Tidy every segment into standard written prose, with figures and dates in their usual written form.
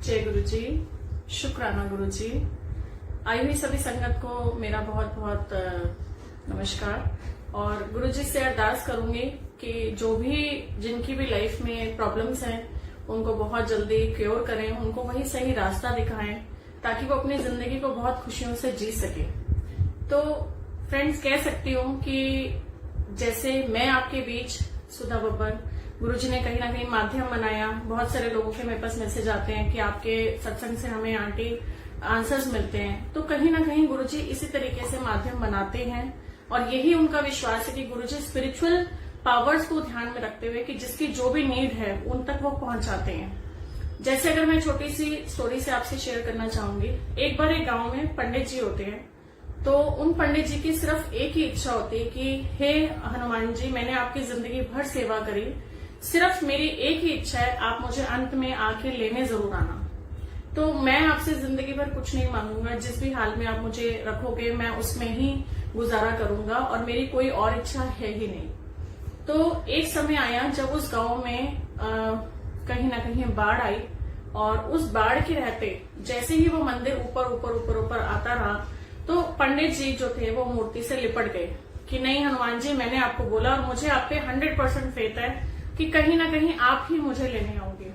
जय गुरु जी, शुक्राना गुरु जी। आई हुई सभी संगत को मेरा बहुत बहुत नमस्कार। और गुरु जी से अरदास करूंगी कि जो भी जिनकी भी लाइफ में प्रॉब्लम्स हैं उनको बहुत जल्दी क्योर करें, उनको वही सही रास्ता दिखाएं ताकि वो अपनी जिंदगी को बहुत खुशियों से जी सके। तो फ्रेंड्स, कह सकती हूँ कि जैसे मैं आपके बीच सुधा बब्बर, गुरुजी ने कहीं ना कहीं माध्यम बनाया। बहुत सारे लोगों के मेरे पास मैसेज आते हैं कि आपके सत्संग से हमें आंटी आंसर्स मिलते हैं। तो कहीं ना कहीं गुरुजी इसी तरीके से माध्यम बनाते हैं और यही उनका विश्वास है कि गुरुजी स्पिरिचुअल पावर्स को ध्यान में रखते हुए कि जिसकी जो भी नीड है उन तक वो पहुंचाते हैं। जैसे अगर मैं छोटी सी स्टोरी से आपसे शेयर करना चाहूंगी। एक बार एक गांव में पंडित जी होते हैं। तो उन पंडित जी की सिर्फ एक ही इच्छा होती है कि हे हनुमान जी, मैंने आपकी जिंदगी भर सेवा करी, सिर्फ मेरी एक ही इच्छा है, आप मुझे अंत में आके लेने जरूर आना। तो मैं आपसे जिंदगी भर कुछ नहीं मांगूंगा, जिस भी हाल में आप मुझे रखोगे मैं उसमें ही गुजारा करूंगा और मेरी कोई और इच्छा है ही नहीं। तो एक समय आया जब उस गांव में कहीं ना कहीं बाढ़ आई और उस बाढ़ के रहते जैसे ही वो मंदिर ऊपर ऊपर ऊपर ऊपर आता रहा तो पंडित जी जो थे वो मूर्ति से लिपट गए कि नहीं हनुमान जी, मैंने आपको बोला और मुझे आप पे 100% फेथ है कि कहीं ना कहीं आप ही मुझे लेने आओगे।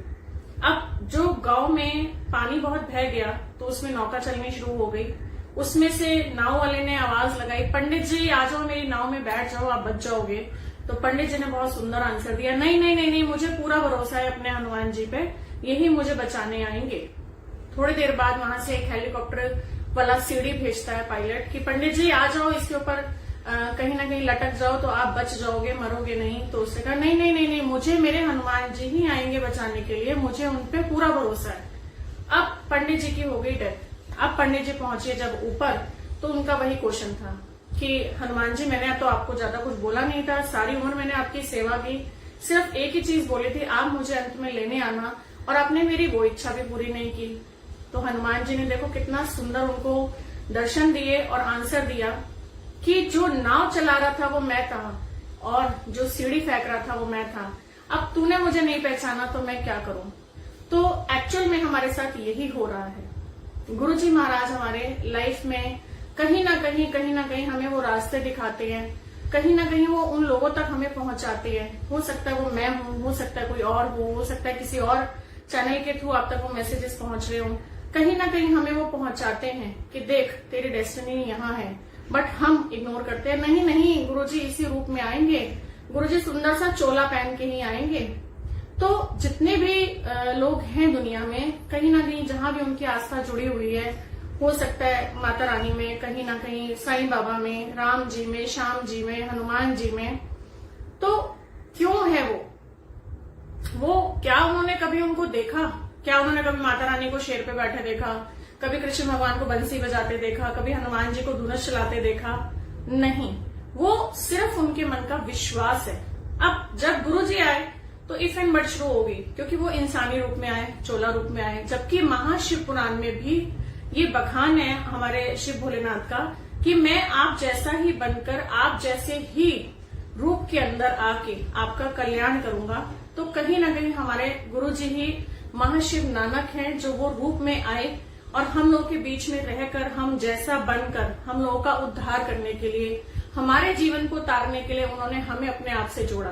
अब जो गांव में पानी बहुत बह गया तो उसमें नौका चलनी शुरू हो गई। उसमें से नाव वाले ने आवाज लगाई, पंडित जी आ जाओ, मेरी नाव में बैठ जाओ, आप बच जाओगे। तो पंडित जी ने बहुत सुंदर आंसर दिया, नहीं नहीं नहीं नहीं, मुझे पूरा भरोसा है अपने हनुमान जी पे, यही मुझे बचाने आएंगे। थोड़ी देर बाद वहां से एक हेलीकॉप्टर वाला सीढ़ी भेजता है पायलट कि पंडित जी आ जाओ, इसके ऊपर कहीं ना कहीं लटक जाओ तो आप बच जाओगे, मरोगे नहीं। तो उसने कहा नहीं नहीं नहीं नहीं, मुझे मेरे हनुमान जी ही आएंगे बचाने के लिए, मुझे उन पे पूरा भरोसा है। अब पंडित जी की हो गई डेथ। अब पंडित जी पहुंचे जब ऊपर तो उनका वही क्वेश्चन था कि हनुमान जी, मैंने तो आपको ज्यादा कुछ बोला नहीं था, सारी उम्र मैंने आपकी सेवा की, सिर्फ एक ही चीज बोली थी, आप मुझे अंत में लेने आना, और आपने मेरी वो इच्छा भी पूरी नहीं की। तो हनुमान जी ने देखो कितना सुंदर उनको दर्शन दिए और आंसर दिया कि जो नाव चला रहा था वो मैं था और जो सीढ़ी फेंक रहा था वो मैं था। अब तूने मुझे नहीं पहचाना तो मैं क्या करूं। तो एक्चुअल में हमारे साथ यही हो रहा है। गुरुजी महाराज हमारे लाइफ में कहीं ना कहीं हमें वो रास्ते दिखाते हैं, कहीं ना कहीं वो उन लोगों तक हमें पहुंचाते हैं। हो सकता है वो मैं हूं, हो सकता है कोई और हो सकता है किसी और चैनल के थ्रू आप तक वो मैसेजेस पहुंच रहे हो। कहीं ना कहीं हमें वो पहुंचाते हैं कि देख तेरी डेस्टिनी यहाँ है, बट हम इग्नोर करते हैं। नहीं नहीं, गुरुजी इसी रूप में आएंगे, गुरुजी सुंदर सा चोला पहन के ही आएंगे। तो जितने भी लोग हैं दुनिया में, कहीं ना कहीं जहां भी उनकी आस्था जुड़ी हुई है, हो सकता है माता रानी में, कहीं ना कहीं साईं बाबा में, राम जी में, श्याम जी में, हनुमान जी में, तो क्यों है वो क्या उन्होंने कभी उनको देखा? क्या उन्होंने कभी माता रानी को शेर पे बैठे देखा? कभी कृष्ण भगवान को बंसी बजाते देखा? कभी हनुमान जी को धनुष चलाते देखा? नहीं, वो सिर्फ उनके मन का विश्वास है। अब जब गुरु जी आए तो इफ एंड बट शुरू होगी, क्योंकि वो इंसानी रूप में आए, चोला रूप में आए। जबकि महाशिव पुराण में भी ये बखान है हमारे शिव भोलेनाथ का कि मैं आप जैसा ही बनकर, आप जैसे ही रूप के अंदर आके आपका कल्याण करूंगा। तो कहीं ना कहीं हमारे गुरु जी ही महाशिव नानक हैं जो वो रूप में आए और हम लोगों के बीच में रहकर, हम जैसा बनकर, हम लोगों का उद्धार करने के लिए, हमारे जीवन को तारने के लिए उन्होंने हमें अपने आप से जोड़ा।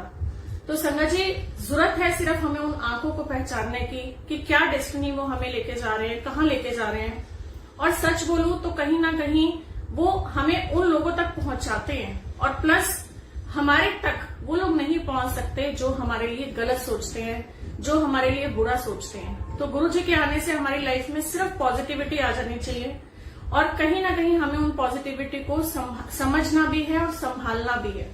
तो संगत जी, जरूरत है सिर्फ हमें उन आंखों को पहचानने की कि क्या डेस्टिनी वो हमें लेके जा रहे हैं, कहाँ लेके जा रहे हैं। और सच बोलूं तो कहीं ना कहीं वो हमें उन लोगों तक पहुंचाते हैं और प्लस हमारे तक वो लोग नहीं पहुंच सकते जो हमारे लिए गलत सोचते हैं, जो हमारे लिए बुरा सोचते हैं। तो गुरु जी के आने से हमारी लाइफ में सिर्फ पॉजिटिविटी आ जानी चाहिए और कहीं ना कहीं हमें उन पॉजिटिविटी को समझना भी है और संभालना भी है।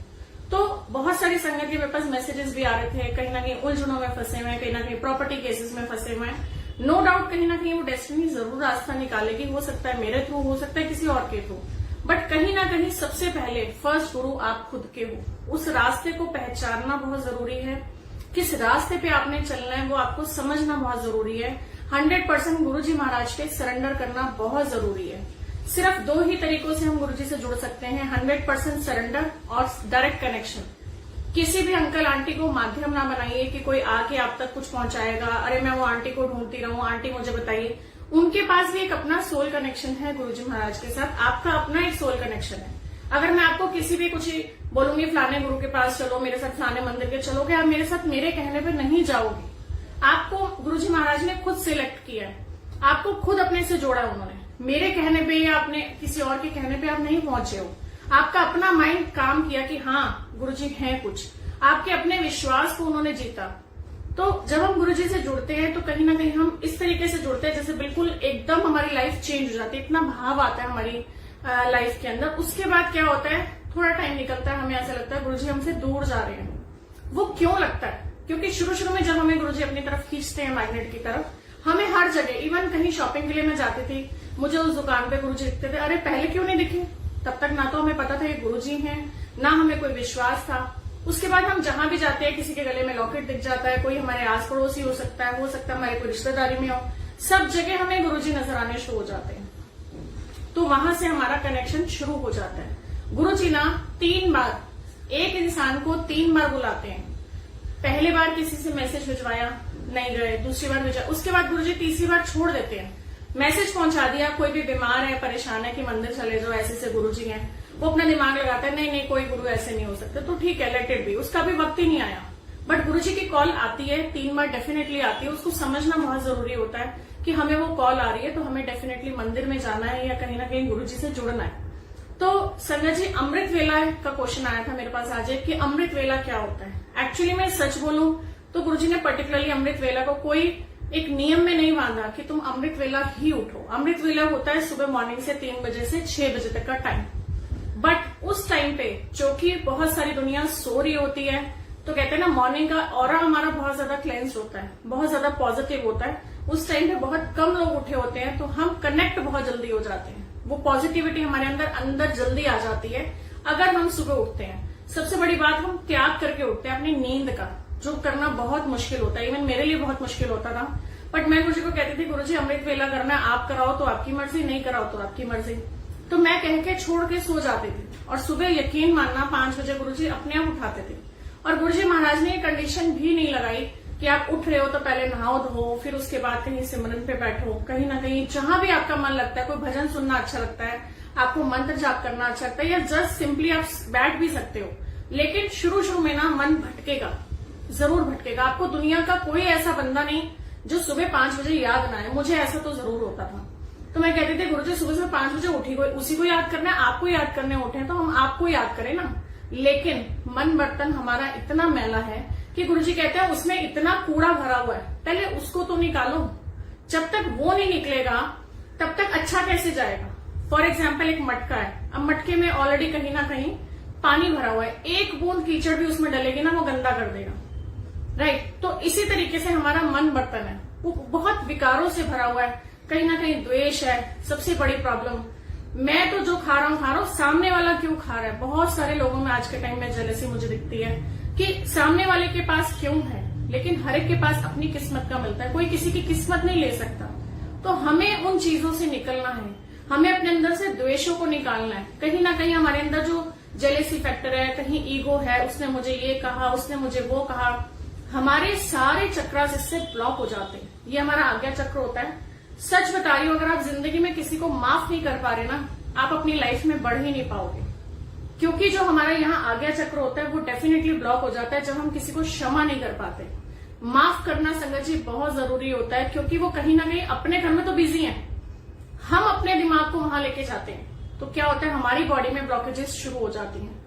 तो बहुत सारी संगत के मेरे पास मैसेजेस भी आ रहे थे, कहीं ना कहीं उलझनों में फंसे हुए हैं, कहीं ना कहीं प्रॉपर्टी केसेस में फंसे हुए हैं। नो डाउट कहीं ना कहीं वो डेस्टिनी जरूर रास्ता निकालेगी, हो सकता है मेरे थ्रू, हो सकता है किसी और के थ्रू, बट कहीं ना कहीं सबसे पहले फर्स्ट गुरु आप खुद के हो। उस रास्ते को पहचानना बहुत जरूरी है, किस रास्ते पे आपने चलना है वो आपको समझना बहुत जरूरी है। 100% गुरु जी महाराज के सरेंडर करना बहुत जरूरी है। सिर्फ दो ही तरीकों से हम गुरु जी से जुड़ सकते हैं, 100% सरेंडर और डायरेक्ट कनेक्शन। किसी भी अंकल आंटी को माध्यम ना बनाइए कि कोई आके आप तक कुछ पहुंचाएगा, अरे मैं वो आंटी को ढूंढती रहूं, आंटी मुझे बताइए। उनके पास भी एक अपना सोल कनेक्शन है गुरुजी महाराज के साथ, आपका अपना एक सोल कनेक्शन है। अगर मैं आपको किसी भी कुछ बोलूंगी फलाने गुरु के पास चलो, मेरे साथ फलाने मंदिर के चलोगे, आप मेरे साथ मेरे कहने पे नहीं जाओगे। आपको गुरुजी महाराज ने खुद सिलेक्ट किया है, आपको खुद अपने से जोड़ा उन्होंने। मेरे कहने पे या अपने किसी और के कहने पे आप नहीं पहुंचे हो। आपका अपना माइंड काम किया कि हाँ गुरुजी हैं कुछ, आपके अपने विश्वास को उन्होंने जीता। तो जब हम गुरुजी से जुड़ते हैं तो कहीं ना कहीं हम इस तरीके से जुड़ते हैं जैसे बिल्कुल एकदम हमारी लाइफ चेंज हो जाती है, इतना भाव आता है हमारी लाइफ के अंदर। उसके बाद क्या होता है, थोड़ा टाइम निकलता है, हमें ऐसा लगता है गुरुजी हमसे दूर जा रहे हैं। वो क्यों लगता है? क्योंकि शुरू में जब हमें गुरुजी अपनी तरफ खींचते हैं मैग्नेट की तरफ, हमें हर जगह, इवन कहीं शॉपिंग के लिए मैं जाती थी, मुझे उस दुकान पे गुरुजी दिखते थे। अरे पहले क्यों नहीं दिखे? तब तक ना तो हमें पता था ये गुरुजी हैं, ना हमें कोई विश्वास था। उसके बाद हम जहां भी जाते हैं, किसी के गले में लॉकेट दिख जाता है, कोई हमारे आस पड़ोसी हो सकता है हमारे कोई रिश्तेदारी में हो, सब जगह हमें गुरुजी नजर आने शुरू हो जाते हैं। तो वहां से हमारा कनेक्शन शुरू हो जाता है। गुरुजी ना 3 बार, एक इंसान को 3 बार बुलाते हैं। पहले बार किसी से मैसेज भिजवाया, नहीं गए, दूसरी बार भेजा, उसके बाद गुरुजी तीसरी बार छोड़ देते हैं। मैसेज पहुंचा दिया, कोई भी बीमार है, परेशान है कि मंदिर चले जाओ, ऐसे गुरुजी हैं, वो अपना दिमाग लगाता है नहीं कोई गुरु ऐसे नहीं हो सकते, तो ठीक है लेट इट बी, उसका भी वक्त ही नहीं आया। बट गुरुजी की कॉल आती है, 3 बार डेफिनेटली आती है। उसको समझना बहुत जरूरी होता है कि हमें वो कॉल आ रही है तो हमें डेफिनेटली मंदिर में जाना है या कहीं ना कहीं गुरुजी से जुड़ना है। तो संगत जी, अमृत वेला का क्वेश्चन आया था मेरे पास आज कि अमृत वेला क्या होता है। एक्चुअली मैं सच बोलूं तो गुरुजी ने पर्टिकुलरली अमृत वेला को कोई एक नियम में नहीं बांधा कि तुम अमृत वेला ही उठो। अमृत वेला होता है सुबह मॉर्निंग से 3 बजे से 6 बजे तक का टाइम। बट उस टाइम पे जो कि बहुत सारी दुनिया सो रही होती है, तो कहते हैं ना मॉर्निंग का ऑरा हमारा बहुत ज्यादा क्लेंस होता है, बहुत ज्यादा पॉजिटिव होता है। उस टाइम पे बहुत कम लोग उठे होते हैं, तो हम कनेक्ट बहुत जल्दी हो जाते हैं। वो पॉजिटिविटी हमारे अंदर जल्दी आ जाती है अगर हम सुबह उठते हैं। सबसे बड़ी बात, हम त्याग करके उठते हैं अपनी नींद का, जो करना बहुत मुश्किल होता है। इवन मेरे लिए बहुत मुश्किल होता था। बट मैं गुरुजी को कहती थी गुरुजी अमृत वेला करना है, आप कराओ तो आपकी मर्जी, नहीं कराओ तो आपकी मर्जी। तो मैं कह के छोड़ के सो जाती थी और सुबह यकीन मानना 5 बजे गुरुजी अपने आप उठाते थे। और गुरुजी महाराज ने ये कंडीशन भी नहीं लगाई कि आप उठ रहे हो तो पहले नहाओ धो, फिर उसके बाद कहीं सिमरन पे बैठो, कहीं ना कहीं जहां भी आपका मन लगता है, कोई भजन सुनना अच्छा लगता है, आपको मंत्र जाप करना अच्छा लगता है, या जस्ट सिंपली आप बैठ भी सकते हो। लेकिन शुरू में ना मन भटकेगा, जरूर भटकेगा। आपको दुनिया का कोई ऐसा बंदा नहीं जो सुबह 5 बजे याद ना आए। मुझे ऐसा तो जरूर होता था। तो मैं कहती थी गुरुजी सुबह 5 बजे उठी, कोई उसी को याद करना है, आपको याद करने उठे तो हम आपको याद करें ना। लेकिन मन बर्तन हमारा इतना मैला है कि गुरुजी कहते हैं उसमें इतना कूड़ा भरा हुआ है, पहले उसको तो निकालो। जब तक वो नहीं निकलेगा तब तक अच्छा कैसे जाएगा। फॉर एग्जाम्पल एक मटका है, अब मटके में ऑलरेडी कहीं ना कहीं पानी भरा हुआ है, एक बूंद कीचड़ भी उसमें डलेगी ना, वो गंदा कर देगा, राइट। तो इसी तरीके से हमारा मन बर्तन है, वो बहुत विकारों से भरा हुआ है, कहीं ना कहीं द्वेष है सबसे बड़ी प्रॉब्लम। मैं तो जो खा रहा हूँ, सामने वाला क्यों खा रहा है। बहुत सारे लोगों में आज के टाइम में जेलसी मुझे दिखती है कि सामने वाले के पास क्यों है, लेकिन हर एक के पास अपनी किस्मत का मिलता है, कोई किसी की किस्मत नहीं ले सकता। तो हमें उन चीजों से निकलना है, हमें अपने अंदर से द्वेषों को निकालना है। कहीं ना कहीं हमारे अंदर जो जेलेसी फैक्टर है, कहीं ईगो है, उसने मुझे ये कहा, उसने मुझे वो कहा, हमारे सारे चक्रास इससे ब्लॉक हो जाते हैं। ये हमारा आज्ञा चक्र होता है। सच बता रही हूं, अगर आप जिंदगी में किसी को माफ नहीं कर पा रहे ना, आप अपनी लाइफ में बढ़ ही नहीं पाओगे। क्योंकि जो हमारा यहाँ आज्ञा चक्र होता है वो डेफिनेटली ब्लॉक हो जाता है जब हम किसी को क्षमा नहीं कर पाते। माफ करना संगत जी बहुत जरूरी होता है, क्योंकि वो कहीं ना कहीं अपने घर में तो बिजी है, हम अपने दिमाग को वहां लेके जाते हैं, तो क्या होता है हमारी बॉडी में ब्लॉकेजेस शुरू हो जाती हैं।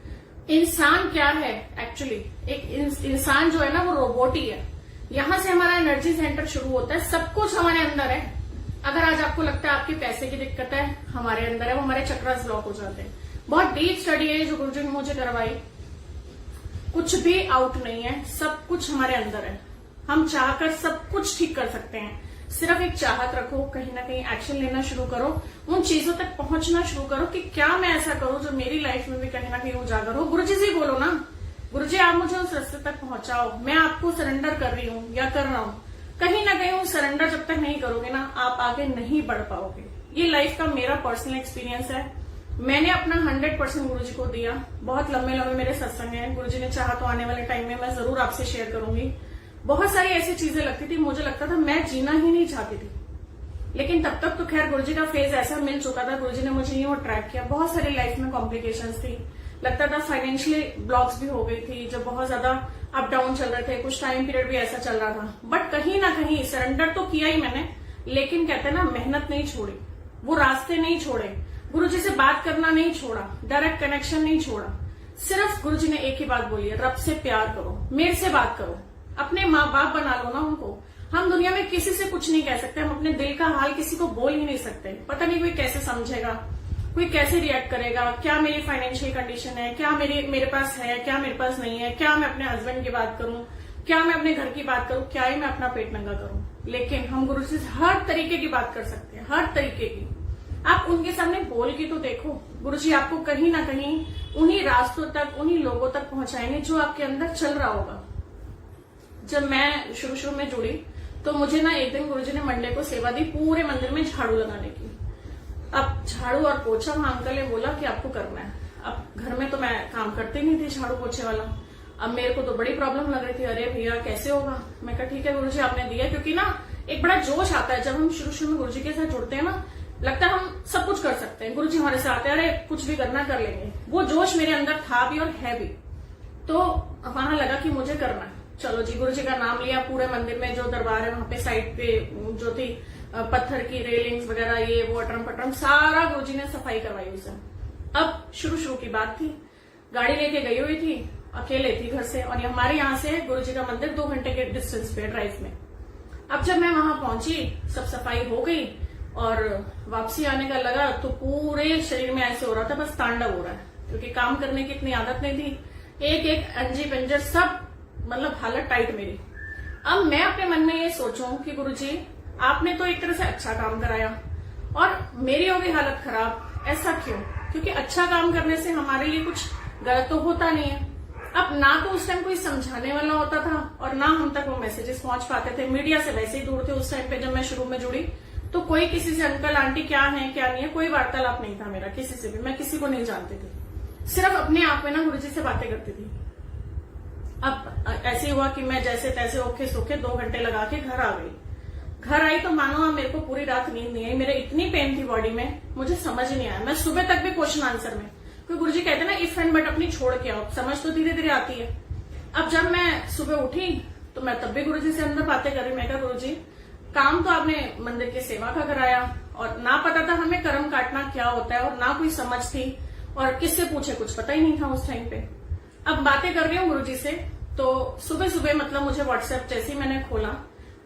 इंसान क्या है एक्चुअली, एक इंसान जो है ना वो रोबोट ही है। यहां से हमारा एनर्जी सेंटर शुरू होता है, सब कुछ हमारे अंदर है। अगर आज आपको लगता है आपके पैसे की दिक्कत है, हमारे अंदर है, वो हमारे चक्रास ब्लॉक हो जाते हैं। बहुत डीप स्टडी है जो गुरुजी ने मुझे करवाई, कुछ भी आउट नहीं है, सब कुछ हमारे अंदर है। हम चाहकर सब कुछ ठीक कर सकते हैं, सिर्फ एक चाहत रखो, कहीं ना कहीं एक्शन लेना शुरू करो, उन चीजों तक पहुंचना शुरू करो कि क्या मैं ऐसा करूं जो मेरी लाइफ में भी कहीं ना कहीं उजागर हो। गुरुजी से बोलो ना, गुरुजी आप मुझे उस रास्ते तक पहुंचाओ, मैं आपको सरेंडर कर रही हूं या कर रहा हूं। कहीं ना कहीं वो सरेंडर जब तक नहीं करोगे ना, आप आगे नहीं बढ़ पाओगे। ये लाइफ का मेरा पर्सनल एक्सपीरियंस है। मैंने अपना 100% गुरुजी को दिया। बहुत लंबे लंबे मेरे सत्संग हैं, गुरुजी ने चाहा तो आने वाले टाइम में मैं जरूर आपसे शेयर करूंगी। बहुत सारी ऐसी चीजें लगती थी, मुझे लगता था मैं जीना ही नहीं चाहती थी, लेकिन तब तक तो खैर गुरुजी का फेज ऐसा मिल चुका था, गुरुजी ने मुझे यूं ट्रैक किया। बहुत सारी लाइफ में कॉम्प्लिकेशंस थी, लगता था फाइनेंशियली ब्लॉक्स भी हो गई थी, जब बहुत ज्यादा अप डाउन चल रहे थे, कुछ टाइम पीरियड भी ऐसा चल रहा था। बट कहीं ना कहीं सरेंडर तो किया ही मैंने, लेकिन कहते हैं ना, मेहनत नहीं छोड़ी, वो रास्ते नहीं छोड़े, गुरुजी से बात करना नहीं छोड़ा, डायरेक्ट कनेक्शन नहीं छोड़ा। सिर्फ गुरुजी ने एक ही बात बोली है, रब से प्यार करो, मेरे से बात करो, अपने माँ बाप बना लो ना उनको। हम दुनिया में किसी से कुछ नहीं कह सकते, हम अपने दिल का हाल किसी को बोल ही नहीं सकते। पता नहीं कोई कैसे समझेगा, कोई कैसे रिएक्ट करेगा, क्या मेरी फाइनेंशियल कंडीशन है, क्या मेरे पास है, क्या मेरे पास नहीं है, क्या मैं अपने हस्बैंड की बात करूं, क्या मैं अपने घर की बात करूं, क्या ही मैं अपना पेट नंगा करूं। लेकिन हम गुरु से हर तरीके की बात कर सकते हैं, हर तरीके की। आप उनके सामने बोल के तो देखो, गुरुजी आपको कहीं ना कहीं उन्हीं रास्तों तक, उन्हीं लोगों तक पहुंचाएंगे जो आपके अंदर चल रहा होगा। जब मैं शुरू में जुड़ी तो मुझे ना एक दिन गुरुजी ने मंडे को सेवा दी पूरे मंदिर में झाड़ू लगाने की। अब झाड़ू और पोछा वहां अंकल ने बोला कि आपको करना है। अब घर में तो मैं काम करती नहीं थी झाड़ू पोछे वाला, अब मेरे को तो बड़ी प्रॉब्लम लग रही थी, अरे भैया कैसे होगा। मैं कहा ठीक है गुरुजी आपने दिया, क्योंकि ना एक बड़ा जोश आता है जब हम शुरू में गुरुजी के साथ जुड़ते हैं ना, लगता है हम सब कुछ कर सकते हैं, गुरुजी हमारे साथ है, अरे कुछ भी करना कर लेंगे। वो जोश मेरे अंदर था भी और है भी। तो वहां लगा कि मुझे करना है, चलो जी। गुरुजी का नाम लिया, पूरे मंदिर में जो दरबार है वहां पे साइड पे जो थी पत्थर की रेलिंग्स वगैरह, ये वो अटरम पटरम सारा गुरुजी ने सफाई करवाई उसे। अब शुरू की बात थी, गाड़ी लेके गई हुई थी, अकेले थी घर से, और हमारे यहाँ से गुरुजी का मंदिर 2 घंटे के डिस्टेंस पे ड्राइव में। अब जब मैं वहां पहुंची, सब सफाई हो गई और वापसी आने का लगा तो पूरे शरीर में ऐसे हो रहा था बस तांडव हो रहा है, क्योंकि काम करने की इतनी आदत नहीं थी। एक अंजी पंजर सब, मतलब हालत टाइट मेरी। अब मैं अपने मन में ये सोचूं कि गुरुजी आपने तो एक तरह से अच्छा काम कराया और मेरी हो गई हालत खराब, ऐसा क्यों? क्योंकि अच्छा काम करने से हमारे लिए कुछ गलत तो होता नहीं है। अब ना तो उस टाइम कोई समझाने वाला होता था और ना हम तक वो मैसेजेस पहुंच पाते थे। मीडिया से वैसे ही दूर थे उस टाइम पे। जब मैं शुरू में जुड़ी तो कोई किसी से अंकल आंटी क्या है क्या नहीं है, कोई वार्तालाप नहीं था मेरा किसी से भी, मैं किसी को नहीं जानती थी, सिर्फ अपने आप में ना गुरुजी से बातें करती थी। अब ऐसे हुआ कि मैं जैसे तैसे औखे सौखे 2 घंटे लगा के घर आ गई। घर आई तो मानो मेरे को पूरी रात नींद नहीं आई, मेरे इतनी पेन थी बॉडी में, मुझे समझ नहीं आया। मैं सुबह तक भी क्वेश्चन आंसर में, क्योंकि गुरुजी कहते हैं ना इफ एंड बट अपनी छोड़ के आओ, समझ तो धीरे धीरे आती है। अब जब मैं सुबह उठी तो मैं तब भी गुरुजी से अंदर बातें कर रही। मैं कहा गुरुजी काम तो आपने मंदिर की सेवा का कराया और ना पता था हमें कर्म काटना क्या होता है और ना कोई समझ थी और किससे पूछे कुछ पता ही नहीं था उस टाइम पे। अब बातें कर रही हूँ गुरुजी से तो सुबह मतलब मुझे व्हाट्सएप जैसे ही मैंने खोला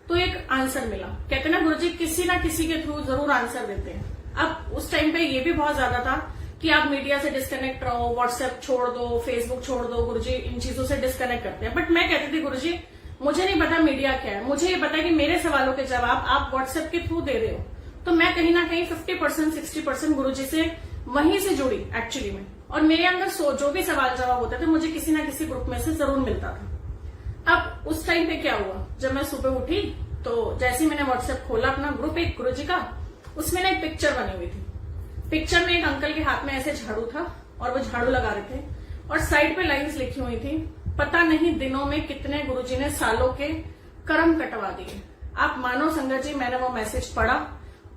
तो एक आंसर मिला। कहते ना गुरुजी किसी ना किसी के थ्रू जरूर आंसर देते हैं। अब उस टाइम पे ये भी बहुत ज्यादा था कि आप मीडिया से डिस्कनेक्ट रहो, व्हाट्सएप छोड़ दो, फेसबुक छोड़ दो, गुरुजी इन चीजों से डिस्कनेक्ट करते हैं। बट मैं कहती थी गुरुजी मुझे नहीं पता मीडिया क्या है, मुझे ये पता है कि मेरे सवालों के जवाब आप व्हाट्सएप के थ्रू दे रहे हो। तो मैं कहीं ना कहीं 50% 60% गुरुजी से वहीं से जुड़ी एक्चुअली में, और मेरे अंदर जो भी सवाल जवाब होते थे मुझे किसी ना किसी ग्रुप में से जरूर मिलता था। अब उस टाइम पे क्या हुआ, जब मैं सुबह उठी तो जैसे ही मैंने व्हाट्सएप खोला अपना ग्रुप एक गुरुजी का, उसमें ना एक पिक्चर बनी हुई थी। पिक्चर में एक अंकल के हाथ में ऐसे झाड़ू था और वो झाड़ू लगा रहे थे और साइड पे लाइंस लिखी हुई थी, पता नहीं दिनों में कितने गुरुजी ने सालों के कर्म कटवा दिए। आप मानो संगत जी, मैंने वो मैसेज पढ़ा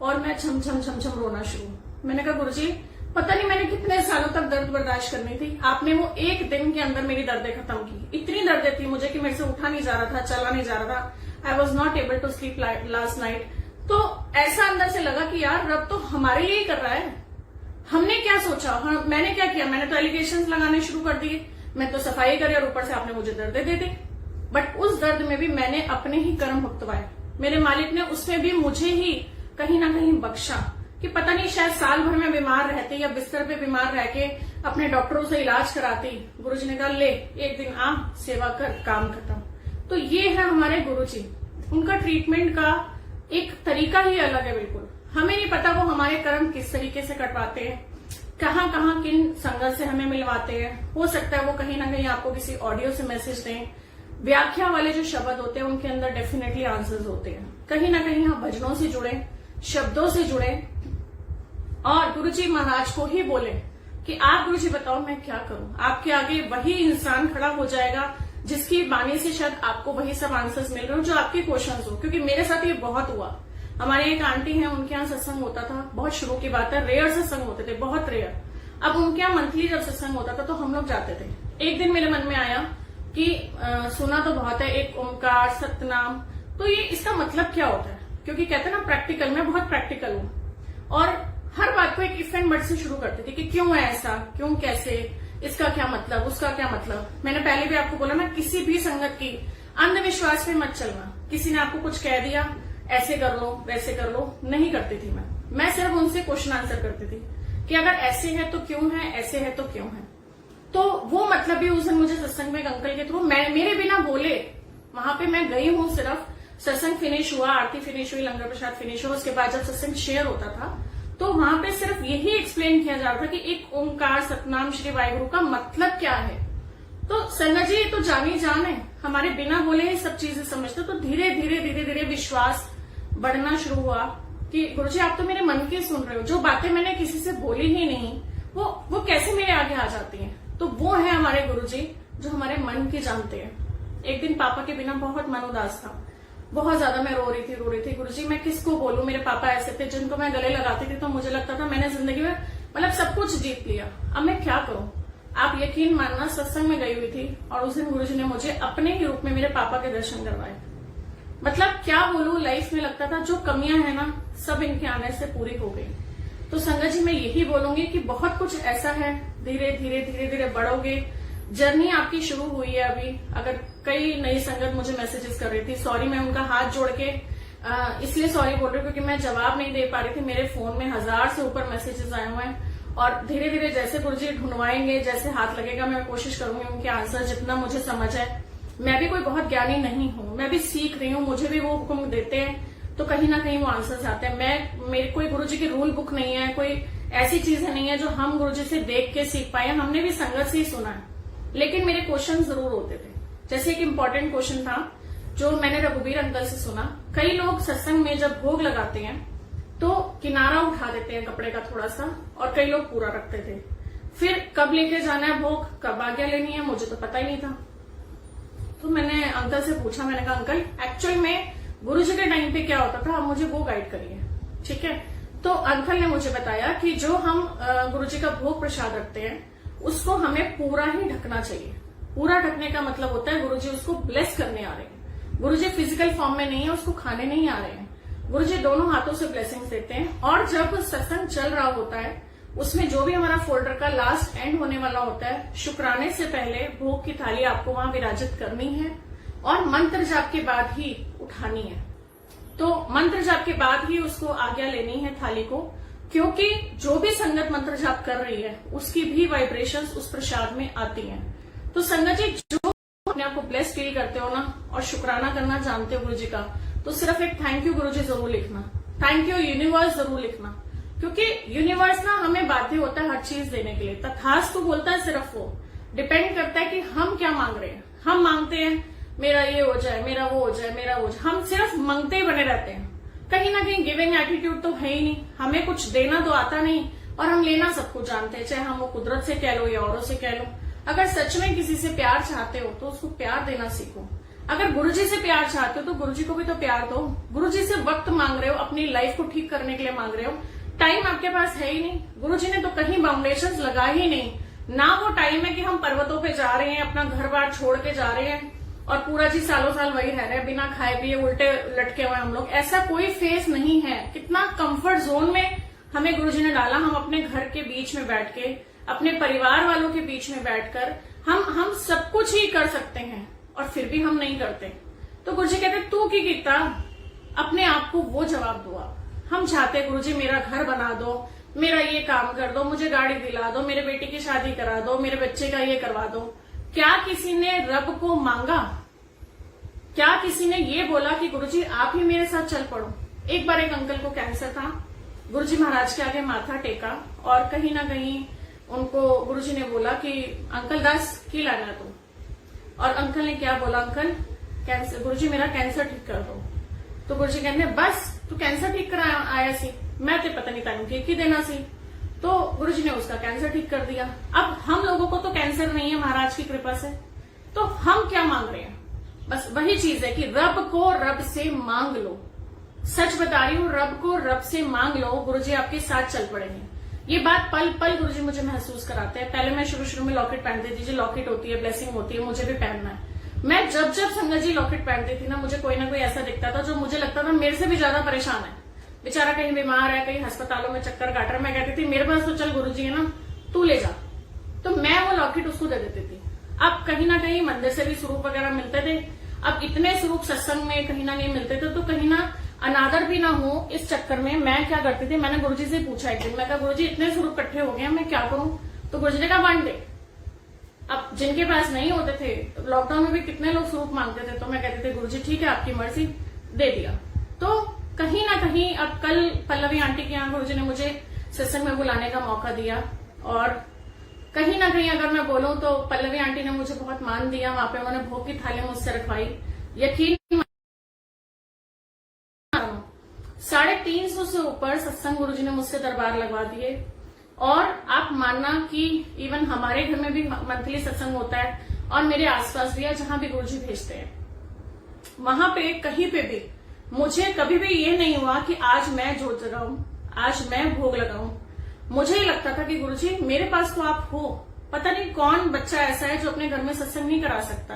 और मैं छम छम छम छम रोना शुरू। मैंने कहा गुरुजी पता नहीं मैंने कितने सालों तक दर्द बर्दाश्त करनी थी, आपने वो एक दिन के अंदर मेरी दर्दें खत्म की। इतनी दर्दें थी मुझे कि मेरे से उठा नहीं जा रहा था, चला नहीं जा रहा था। I was not able to sleep last night. तो ऐसा अंदर से लगा कि यार रब तो हमारे लिए ही कर रहा है। हमने क्या सोचा, मैंने क्या किया, मैंने तो एलिगेशंस लगाने शुरू कर दिए, मैं तो सफाई करी और ऊपर से आपने मुझे दर्द दे दी। बट उस दर्द में भी मैंने अपने ही कर्म भुगतवाए। मेरे मालिक ने उसमें भी मुझे ही कहीं ना कहीं बख्शा कि पता नहीं शायद साल भर में बीमार रहते या बिस्तर पे बीमार रह के अपने डॉक्टरों से इलाज कराती। गुरुजी ने कहा ले एक दिन आ सेवा कर, काम खत्म। तो ये है हमारे गुरुजी, उनका ट्रीटमेंट का एक तरीका ही अलग है बिल्कुल। हमें नहीं पता वो हमारे कर्म किस तरीके से कटवाते हैं, कहाँ कहाँ किन संगत से हमें मिलवाते हैं। हो सकता है वो कहीं ना कहीं आपको किसी ऑडियो से मैसेज दें, व्याख्या वाले जो शब्द होते हैं उनके अंदर डेफिनेटली आंसर्स होते हैं। कहीं ना कहीं आप भजनों से जुड़े, शब्दों से जुड़े, और गुरुजी महाराज को ही बोले कि आप गुरुजी बताओ मैं क्या करूं। आपके आगे वही इंसान खड़ा हो जाएगा जिसकी वाणी से शायद आपको वही सब आंसर्स मिल रहे हो जो आपके क्वेश्चंस हो। क्योंकि मेरे साथ ये बहुत हुआ। हमारे एक आंटी है, उनके यहाँ सत्संग होता था, बहुत शुरू की बात है, रेयर सत्संग होते थे, बहुत रेयर। अब उनके यहाँ मंथली जब सत्संग होता था तो हम लोग जाते थे। एक दिन मेरे मन में आया कि सुना तो बहुत है, एक ओमकार सतनाम, तो ये इसका मतलब क्या होता है? क्योंकि कहते हैं ना प्रैक्टिकल, मैं बहुत प्रैक्टिकल हूं और हर बात को एक इफ एंड बट से शुरू करती थी कि क्यों है ऐसा, क्यों, कैसे, इसका क्या मतलब, उसका क्या मतलब। मैंने पहले भी आपको बोला ना, किसी भी संगत की अंधविश्वास पे मत चलना। किसी ने आपको कुछ कह दिया, ऐसे कर लो वैसे कर लो, नहीं करती थी मैं सिर्फ उनसे क्वेश्चन आंसर करती थी कि अगर ऐसे है तो क्यों है, ऐसे है तो क्यों है। तो वो मतलब भी उस दिन मुझे सत्संग में एक अंकल के थ्रू, मेरे बिना बोले वहां पे मैं गई हूं। सिर्फ सत्संग फिनिश हुआ, आरती फिनिश हुई, लंगर प्रसाद फिनिश हुआ, उसके बाद जब सत्संग शेयर होता था तो वहां पे सिर्फ यही एक्सप्लेन किया जा रहा था कि एक ओंकार सतनाम श्री वाहिगुरु का मतलब क्या है। तो संगत जी तो जानी जान है, हमारे बिना बोले ही सब चीजें समझते। तो धीरे धीरे धीरे धीरे विश्वास बढ़ना शुरू हुआ कि गुरुजी आप तो मेरे मन की सुन रहे हो, जो बातें मैंने किसी से बोली ही नहीं वो कैसे मेरे आगे आ जाती हैं। तो वो है हमारे गुरुजी जो हमारे मन की जानते हैं। एक दिन पापा के बिना बहुत मन उदास था, बहुत ज्यादा मैं रो रही थी। गुरुजी मैं किसको बोलूं, मेरे पापा ऐसे थे जिनको मैं गले लगाती थी तो मुझे लगता था मैंने जिंदगी में मतलब सब कुछ जीत लिया, अब मैं क्या करूं। आप यकीन मानना, सत्संग में गई हुई थी और उस दिन गुरुजी ने मुझे अपने ही रूप में मेरे पापा के दर्शन करवाए। मतलब क्या बोलूं, लाइफ में लगता था जो कमियां है ना सब इनके आने से पूरी हो गई। तो संगत जी मैं यही बोलूंगी कि बहुत कुछ ऐसा है, धीरे धीरे धीरे धीरे बढ़ोगे। जर्नी आपकी शुरू हुई है अभी। अगर कई नई संगत मुझे मैसेजेस कर रही थी, सॉरी मैं उनका हाथ जोड़ के इसलिए सॉरी बोल रही हूँ क्योंकि मैं जवाब नहीं दे पा रही थी। मेरे फोन में 1000 से ऊपर मैसेजेस आए हुए हैं और धीरे धीरे जैसे गुरुजी ढूंढवाएंगे, जैसे हाथ लगेगा, मैं कोशिश करूंगी उनके आंसर जितना मुझे समझ है। मैं भी कोई बहुत ज्ञानी नहीं हूं, मैं भी सीख रही हूँ, मुझे भी वो हुक्म देते हैं तो कहीं ना कहीं वो आंसर्स आते हैं। मेरी कोई गुरुजी की रूल बुक नहीं है, कोई ऐसी चीजें नहीं है जो हम गुरुजी से देख के सीख पाए। हमने भी संगत से ही सुना है, लेकिन मेरे क्वेश्चन जरूर होते थे। जैसे एक इम्पोर्टेंट क्वेश्चन था जो मैंने रघुबीर अंकल से सुना। कई लोग सत्संग में जब भोग लगाते हैं तो किनारा उठा देते हैं कपड़े का थोड़ा सा, और कई लोग पूरा रखते थे। फिर कब लेके जाना है भोग, कब आज्ञा लेनी है, मुझे तो पता ही नहीं था। तो मैंने अंकल से पूछा, मैंने कहा अंकल एक्चुअल में गुरुजी के टाइम पे क्या होता था, आप मुझे वो गाइड करिए, ठीक है। तो अंकल ने मुझे बताया कि जो हम गुरुजी का भोग प्रसाद रखते हैं उसको हमें पूरा ही ढकना चाहिए। पूरा ढकने का मतलब होता है गुरुजी उसको ब्लेस करने आ रहे हैं। गुरुजी फिजिकल फॉर्म में नहीं है, उसको खाने नहीं आ रहे हैं। गुरुजी दोनों हाथों से ब्लेसिंग्स देते हैं। और जब सत्संग चल रहा होता है उसमें जो भी हमारा फोल्डर का लास्ट एंड होने वाला होता है, शुक्राने से पहले भोग की थाली आपको वहां विराजित करनी है और मंत्र जाप के बाद ही उठानी है। तो मंत्र जाप के बाद ही उसको आज्ञा लेनी है थाली को, क्योंकि जो भी संगत मंत्र जाप कर रही है उसकी भी वाइब्रेशंस उस प्रसाद में आती हैं। तो संगत जी जो अपने आप को ब्लेस फील करते हो ना और शुक्राना करना जानते हो गुरुजी का, तो सिर्फ एक थैंक यू गुरुजी जरूर लिखना, थैंक यू यूनिवर्स जरूर लिखना। क्योंकि यूनिवर्स ना हमें बाध्य होता है हर चीज देने के लिए। तथास्तु बोलता है सिर्फ वो, डिपेंड करता है कि हम क्या मांग रहे हैं। हम मांगते हैं मेरा ये हो जाए, मेरा वो हो जाए, मेरा वो हो जाए, हम सिर्फ मांगते ही बने रहते हैं। कहीं ना कहीं गिविंग एटीट्यूड तो है ही नहीं, हमें कुछ देना तो आता नहीं और हम लेना सब कुछ जानते हैं, चाहे हम वो कुदरत से कह लो या औरों से कह लो। अगर सच में किसी से प्यार चाहते हो तो उसको प्यार देना सीखो। अगर गुरुजी से प्यार चाहते हो तो गुरुजी को भी तो प्यार दो। गुरुजी से वक्त मांग रहे हो, अपनी लाइफ को ठीक करने के लिए मांग रहे हो, टाइम आपके पास है ही नहीं। गुरुजी ने तो कहीं बाउंडेशंस लगा ही नहीं ना। वो टाइम है कि हम पर्वतों पे जा रहे हैं, अपना घर बार छोड़ के जा रहे हैं और पूरा जी सालों साल वही रह रहे हैं, बिना खाए पिए उल्टे लटके हुए हम लोग। ऐसा कोई फेस नहीं है। कितना कंफर्ट जोन में हमें गुरुजी ने डाला। हम अपने घर के बीच में बैठ के, अपने परिवार वालों के बीच में बैठकर हम सब कुछ ही कर सकते हैं और फिर भी हम नहीं करते। तो गुरुजी कहते तू की कीता, अपने आप को वो जवाब दो। हम चाहते गुरुजी मेरा घर बना दो, मेरा ये काम कर दो, मुझे गाड़ी दिला दो, मेरे बेटी की शादी करा दो, मेरे बच्चे का ये करवा दो। क्या किसी ने रब को मांगा? क्या किसी ने ये बोला कि गुरुजी आप ही मेरे साथ चल पड़ो? एक बार एक अंकल को कैंसर था, गुरुजी महाराज के आगे माथा टेका और कहीं ना कहीं उनको गुरुजी ने बोला कि अंकल दास की लाना तू। और अंकल ने क्या बोला, अंकल कैंसर, गुरुजी मेरा कैंसर ठीक कर दो। तो गुरुजी कहते बस तू कैंसर ठीक करा आया सी, मैं ते पता नहीं तेन की देना सी। तो गुरुजी ने उसका कैंसर ठीक कर दिया। अब हम लोगों को तो कैंसर नहीं है महाराज की कृपा से, तो हम क्या मांग रहे हैं? बस वही चीज है कि रब को रब से मांग लो। सच बता रही हूँ, रब को रब से मांग लो, गुरुजी आपके साथ चल पड़ेंगे। ये बात पल पल गुरुजी मुझे महसूस कराते हैं। पहले मैं शुरू में लॉकेट पहनती थी, जी लॉकेट होती है, ब्लेसिंग होती है, मुझे भी पहनना है। मैं जब संगत जी लॉकेट पहनती थी ना मुझे कोई ना कोई ऐसा दिखता था जो मुझे लगता था मेरे से भी ज्यादा परेशान है, बेचारा कहीं बीमार है, कहीं अस्पतालों में चक्कर काट रहा है। मैं कहती थी मेरे पास तो चल गुरुजी है ना, तू ले जा। तो मैं वो लॉकेट उसको दे देती थी। अब कहीं ना कहीं मंदिर से भी स्वरूप वगैरह मिलते थे। अब इतने स्वरूप सत्संग में कहीं ना नहीं मिलते थे, तो कहीं ना अनादर भी ना हो इस चक्कर में मैं क्या करती थी, मैंने गुरुजी से पूछा एक दिन, मैं कहा गुरुजी इतने स्वरूप इकट्ठे हो गए मैं क्या करूं? तो गुरुजी ने कहा वन डे। अब जिनके पास नहीं होते थे, लॉकडाउन में भी कितने लोग स्वरूप मांगते थे, तो मैं कहती थी गुरुजी ठीक है आपकी मर्जी, दे दिया। तो कहीं ना कहीं अब कल पल्लवी आंटी के यहाँ गुरुजी ने मुझे सत्संग में बुलाने का मौका दिया, और कहीं ना कहीं अगर मैं बोलूं तो पल्लवी आंटी ने मुझे बहुत मान दिया। वहां पे उन्होंने भोग की थाली मुझसे रखवाई। यकीन 350 से ऊपर सत्संग गुरुजी ने मुझसे दरबार लगवा दिए। और आप मानना कि इवन हमारे घर में भी मंथली सत्संग होता है, और मेरे आसपास भी है जहां भी गुरुजी भेजते हैं, वहां पे कहीं पे भी मुझे कभी भी ये नहीं हुआ कि आज मैं जोत जगाऊं, आज मैं भोग लगाऊं। मुझे ही लगता था कि गुरुजी मेरे पास तो आप हो, पता नहीं कौन बच्चा ऐसा है जो अपने घर में सत्संग नहीं करा सकता।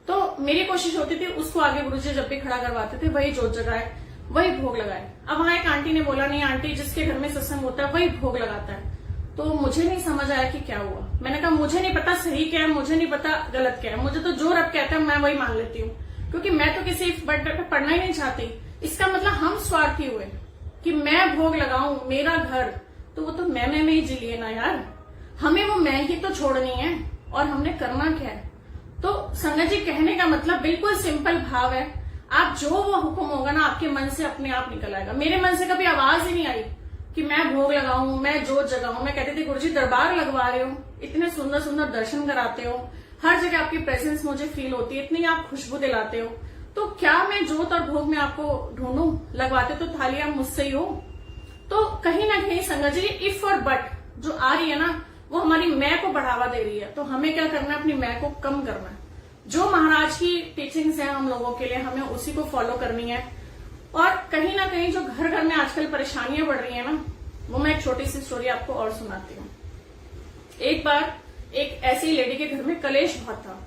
तो मेरी कोशिश होती थी उसको आगे गुरुजी जब भी खड़ा करवाते थे वही जोत जगाए, वही भोग लगाए। अब वहां एक आंटी ने बोला नहीं आंटी जिसके घर में सत्संग होता है वही भोग लगाता है। तो मुझे नहीं समझ आया कि क्या हुआ। मैंने कहा मुझे नहीं पता सही क्या है, मुझे नहीं पता गलत क्या है, मुझे तो जो रब कहता है मैं वही मान लेती हूँ, क्योंकि मैं तो किसी बटन पे पढ़ना ही नहीं चाहती। इसका मतलब हम स्वार्थी हुए कि मैं भोग लगाऊं, मेरा घर, तो वो तो मैं में ही जी लिए ना यार। हमें वो मैं ही तो छोड़नी है, और हमने करना क्या है। तो संगत जी कहने का मतलब बिल्कुल सिंपल भाव है, आप जो वो हुक्म होगा ना आपके मन से अपने आप निकल आएगा। मेरे मन से कभी आवाज ही नहीं आई कि मैं भोग लगाऊं, मैं जोत जगाऊं। मैं कहती थी गुरुजी दरबार लगवा रहे हो, इतने सुंदर सुंदर दर्शन कराते हो, हर जगह आपकी प्रेजेंस मुझे फील होती है, इतनी आप खुशबू दिलाते हो, तो क्या मैं जोत और भोग में आपको ढूंढूं? लगवाते तो थाली आप मुझसे ही हो। तो कहीं ना कहीं संगत जी इफ और बट जो आ रही है ना वो हमारी मैं को बढ़ावा दे रही है। तो हमें क्या करना है, अपनी मैं को कम करना है। जो महाराज की टीचिंग्स है हम लोगों के लिए, हमें उसी को फॉलो करनी है। और कहीं ना कहीं जो घर घर में आजकल परेशानियां बढ़ रही है ना, वो मैं एक छोटी सी स्टोरी आपको और सुनाती हूँ। एक बार एक ऐसी लेडी के घर में कलेश बहुत था।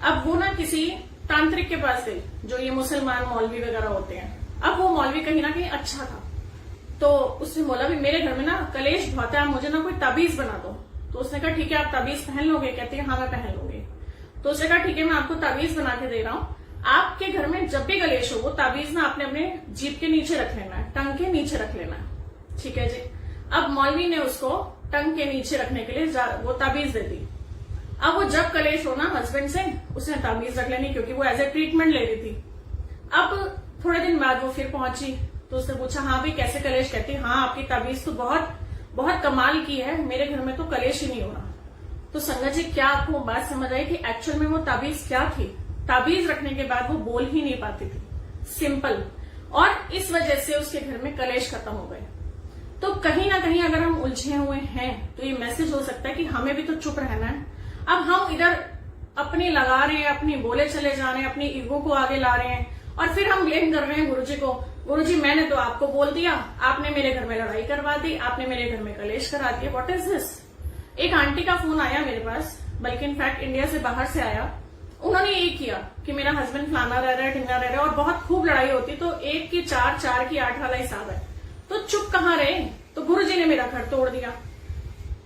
अब वो ना किसी तांत्रिक के पास गई, जो ये मुसलमान मौलवी वगैरह होते हैं। अब वो मौलवी कहीं ना कहीं अच्छा था, तो उसने बोला भी मेरे घर में ना कलेश बहुत है, आप मुझे ना कोई ताबीज बना दो। तो उसने कहा ठीक है आप ताबीज पहन लोगे? कहती है हाँ मैं पहन लूंगी। तो उसने कहा ठीक है मैं आपको ताबीज बना के दे रहा हूँ, आपके घर में जब भी कलेश हो वो ताबीज ना आपने अपने जीभ के नीचे रख लेना है, टंग के नीचे रख लेना है। ठीक है जी। अब मौलवी ने उसको टंग के नीचे रखने के लिए वो ताबीज दे दी। अब वो जब कलेश हो ना हस्बैंड से, उसने ताबीज रख लेनी, क्योंकि वो एज ए ट्रीटमेंट ले रही थी। अब थोड़े दिन बाद वो फिर पहुंची, तो उसने पूछा हाँ भाई कैसे कलेश? कहती हाँ आपकी ताबीज तो बहुत बहुत कमाल की है, मेरे घर में तो कलेश ही नहीं हो रहा। तो संगत जी क्या आपको बात समझ आई कि एक्चुअल में वो ताबीज क्या थी? ताबीज रखने के बाद वो बोल ही नहीं पाती थी, सिंपल। और इस वजह से उसके घर में कलेश खत्म हो गए। तो कहीं ना कहीं अगर हम उलझे हुए हैं तो ये मैसेज हो सकता है कि हमें भी तो चुप रहना है। अब हम इधर अपनी लगा रहे हैं, अपनी बोले चले जा रहे हैं, अपनी ईगो को आगे ला रहे हैं, और फिर हम ब्लेम कर रहे हैं गुरुजी को। गुरुजी मैंने तो आपको बोल दिया, आपने मेरे घर में लड़ाई करवा दी, आपने मेरे घर में कलेश करा दिया। What is this? एक आंटी का फोन आया मेरे पास, बल्कि इनफैक्ट इंडिया से बाहर से आया। उन्होंने ये किया कि मेरा हस्बैंड फलाना रह रहा है, ढिंगा रह रहा है, और बहुत खूब लड़ाई होती, तो 1 की 4, 4 की 8 वाला हिसाब है। तो चुप कहाँ रहे? तो गुरुजी ने मेरा घर तोड़ दिया।